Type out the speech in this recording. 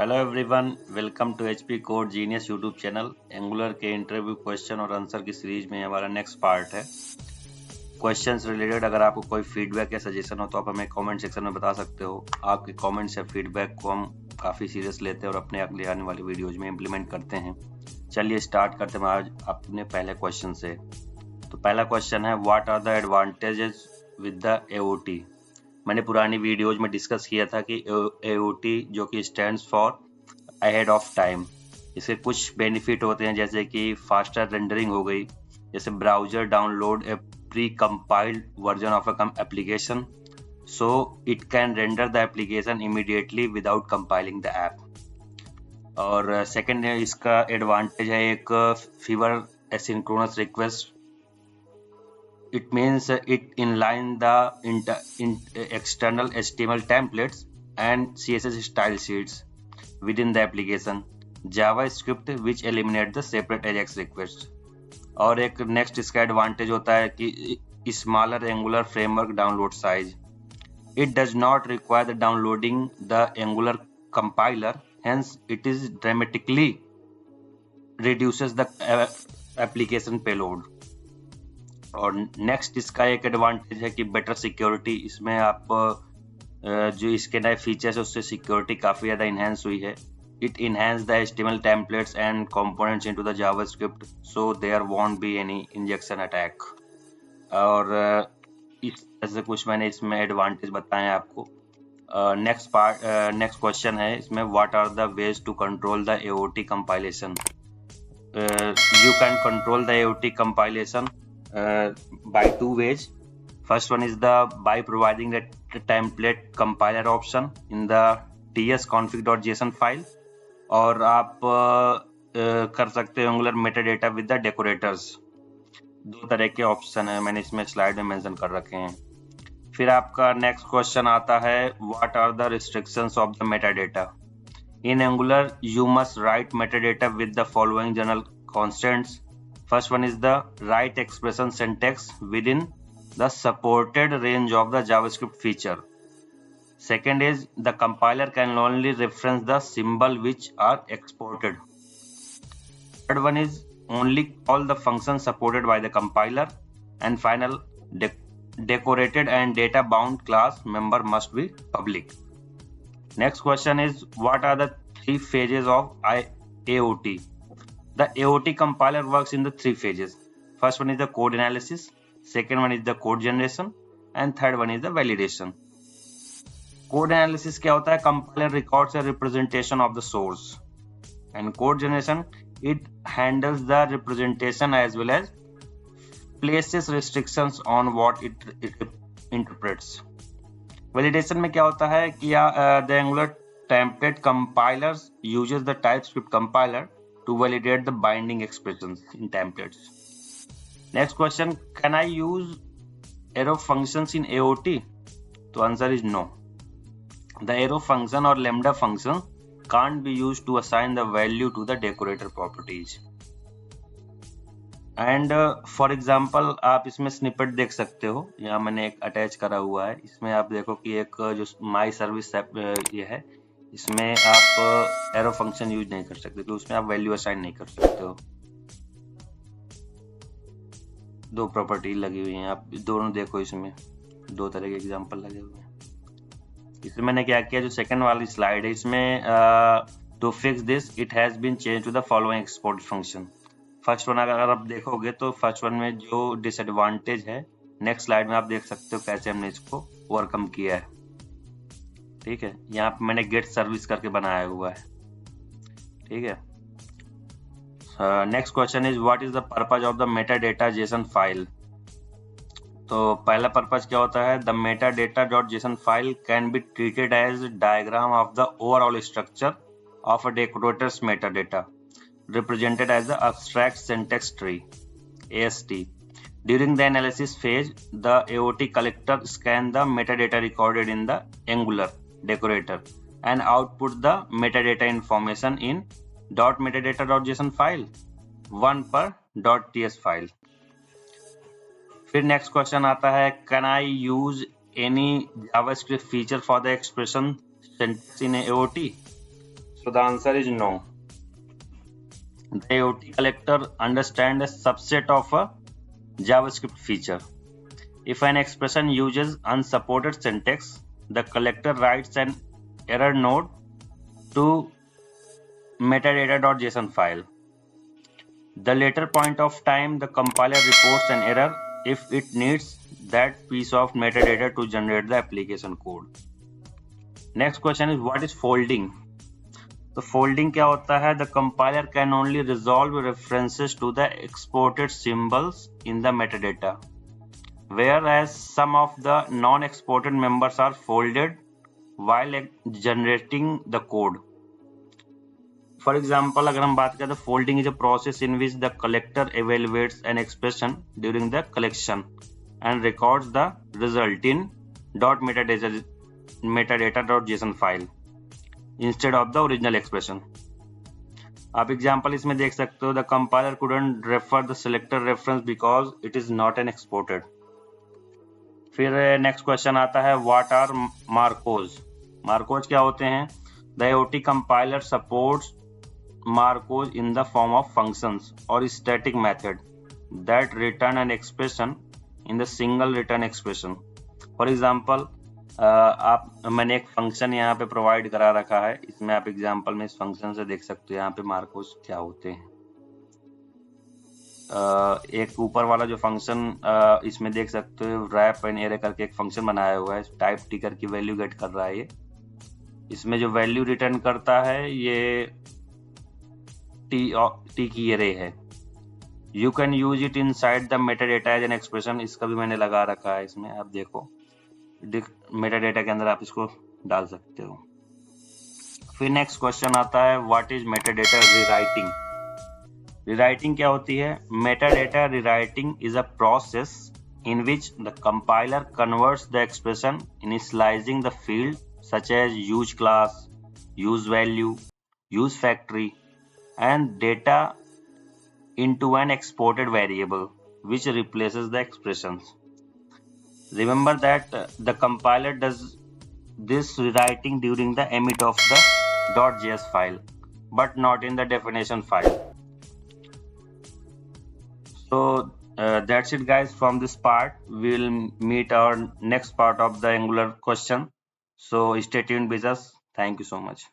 Hello everyone, welcome to HP code genius YouTube channel. Angular के interview question और answer की series में हमारा नेक्स्ट पार्ट है। क्वेश्चंस रिलेटेड अगर आपको कोई फीडबैक या सजेशन हो तो आप हमें कमेंट सेक्शन में बता सकते हो। आपके कमेंट्स या फीडबैक को हम काफ़ी सीरियस लेते हैं और अपने अगले आने वाली वीडियोज में इम्प्लीमेंट करते हैं। चलिए स्टार्ट करते हैं आज अपने पहले क्वेश्चन से। तो पहला क्वेश्चन है, what are the advantages with the AOT. मैंने पुरानी वीडियोज में डिस्कस किया था कि एओटी जो कि stands for ahead of time, इसके कुछ बेनिफिट होते हैं जैसे कि फास्टर रेंडरिंग हो गई, जैसे browser download A pre compiled version of a application so it can render the application immediately without compiling the app. और सेकंड है इसका एडवांटेज है एक fever asynchronous request. It means it inline the external HTML templates and CSS style sheets within the application. JavaScript which eliminate the separate AJAX requests. और एक next इसका advantage होता है कि smaller angular framework download size. It does not require the downloading the Angular compiler, hence it is dramatically reduces the application payload. और next इसका एक advantage है कि बेटर सिक्योरिटी। इसमें आप जो इसके नए फीचर्स है उससे सिक्योरिटी काफ़ी ज़्यादा इन्हेंस हुई है। It enhance the HTML templates and components into the JavaScript so there won't be any injection attack. और इस तरह से कुछ मैंने इसमें एडवांटेज बताए हैं आपको। नेक्स्ट क्वेश्चन है इसमें, what are the ways to control the AOT compilation. You can control the AOT compilation by two ways. First one is by providing the template compiler option in the tsconfig.json file, और आप कर सकते हो Angular metadata with the decorators। दो तरह के option है, मैंने इसमें स्लाइड में मेंशन कर रखे हैं। फिर आपका नेक्स्ट क्वेश्चन आता है, what are the restrictions of the metadata. In Angular, you must write metadata with the following general constants. First one is the write expression syntax within the supported range of the JavaScript feature. Second is the compiler can only reference the symbol which are exported. Third one is only call the function supported by the compiler. And final, decorated and data bound class member must be public. Next question is, what are the three phases of AOT? The AOT compiler works in the three phases. First one is the code analysis, second one is the code generation, and third one is the validation. Code analysis क्या होता है? Compiler records a representation of the source, and code generation it handles the representation as well as places restrictions on what it interprets. Validation में क्या होता है कि the Angular template compilers uses the TypeScript compiler to validate the binding expressions in templates. Next question, can I use arrow functions in AOT? तो answer is no. The arrow function or lambda function can't be used to assign the value to the decorator properties. And for example आप इसमें snippet देख सकते हो, यहाँ मैंने एक attach करा हुआ है। इसमें आप देखो कि एक जो माई सर्विस ये है, इसमें आप एरो फंक्शन यूज नहीं कर सकते क्योंकि उसमें आप वैल्यू असाइन नहीं कर सकते हो। दो प्रॉपर्टी लगी हुई हैं, आप दोनों देखो, इसमें दो तरह के एग्जाम्पल लगे हुए हैं। इसमें मैंने क्या किया, जो सेकंड वाली स्लाइड है इसमें to fix this it has been change to the following export function. First one अगर आप देखोगे तो फर्स्ट वन में जो डिसएडवांटेज है, नेक्स्ट स्लाइड में आप देख सकते हो कैसे हमने इसको ओवरकम किया है। ठीक है, यहाँ पे मैंने गेट सर्विस करके बनाया हुआ है। ठीक है, next question is, what is the purpose of the metadata JSON file. तो पहला पर्पज क्या होता है, the metadata.json file can be treated as diagram of the overall structure of a decorators metadata represented as the abstract syntax tree AST. During the analysis phase, the AOT collector scans the metadata recorded in the Angular decorator and output the metadata information in .metadata.json file, one per .ts file. फिर next question आता है, can I use any JavaScript feature for the expression syntax in AOT? So the answer is no. The AOT collector understands a subset of a JavaScript feature. If an expression uses unsupported syntax, the collector writes an error node to metadata.json file. The later point of time, the compiler reports an error if it needs that piece of metadata to generate the application code. Next question is, what is folding? तो folding क्या होता है? The compiler can only resolve references to the exported symbols in the metadata, whereas some of the non-exported members are folded while generating the code. For example, अगर हम बात करें तो folding is a process in which the collector evaluates an expression during the collection and records the result in .metadata.json file instead of the original expression. आप example इसमें देख सकते हो, the compiler couldn't refer the selector reference because it is not an exported. फिर next question आता है, what are Marcos? Marcos क्या होते हैं? The AOT compiler supports Marcos in the form of functions or static method that return an expression in the single return expression. For example, मैंने एक function यहाँ पे provide करा रखा है, इसमें आप एग्जांपल में इस फंक्शन से देख सकते हो यहाँ पे मार्कोस क्या होते हैं. एक ऊपर वाला जो फंक्शन इसमें देख सकते हो, रैप एंड एरे करके एक फंक्शन बनाया हुआ है, टाइप टिकर की वैल्यू गेट कर रहा है ये. इसमें जो वैल्यू रिटर्न करता है ये टी की एरे है. You can use it inside the metadata as an expression. इसका भी मैंने लगा रखा है इसमें, आप देखो मेटाडेटा के अंदर आप इसको डाल सकते हो. फिर नेक्स्ट क्वेश्चन आता है, what is metadata rewriting? Rewriting क्या होती है? Metadata rewriting is a process in which the compiler converts the expression initializing the field such as use class, use value, use factory, and data into an exported variable which replaces the expressions. Remember that the compiler does this rewriting during the emit of the .js file, but not in the definition file. So that's it guys from this part. We will meet our next part of the Angular question. So stay tuned with us. Thank you so much.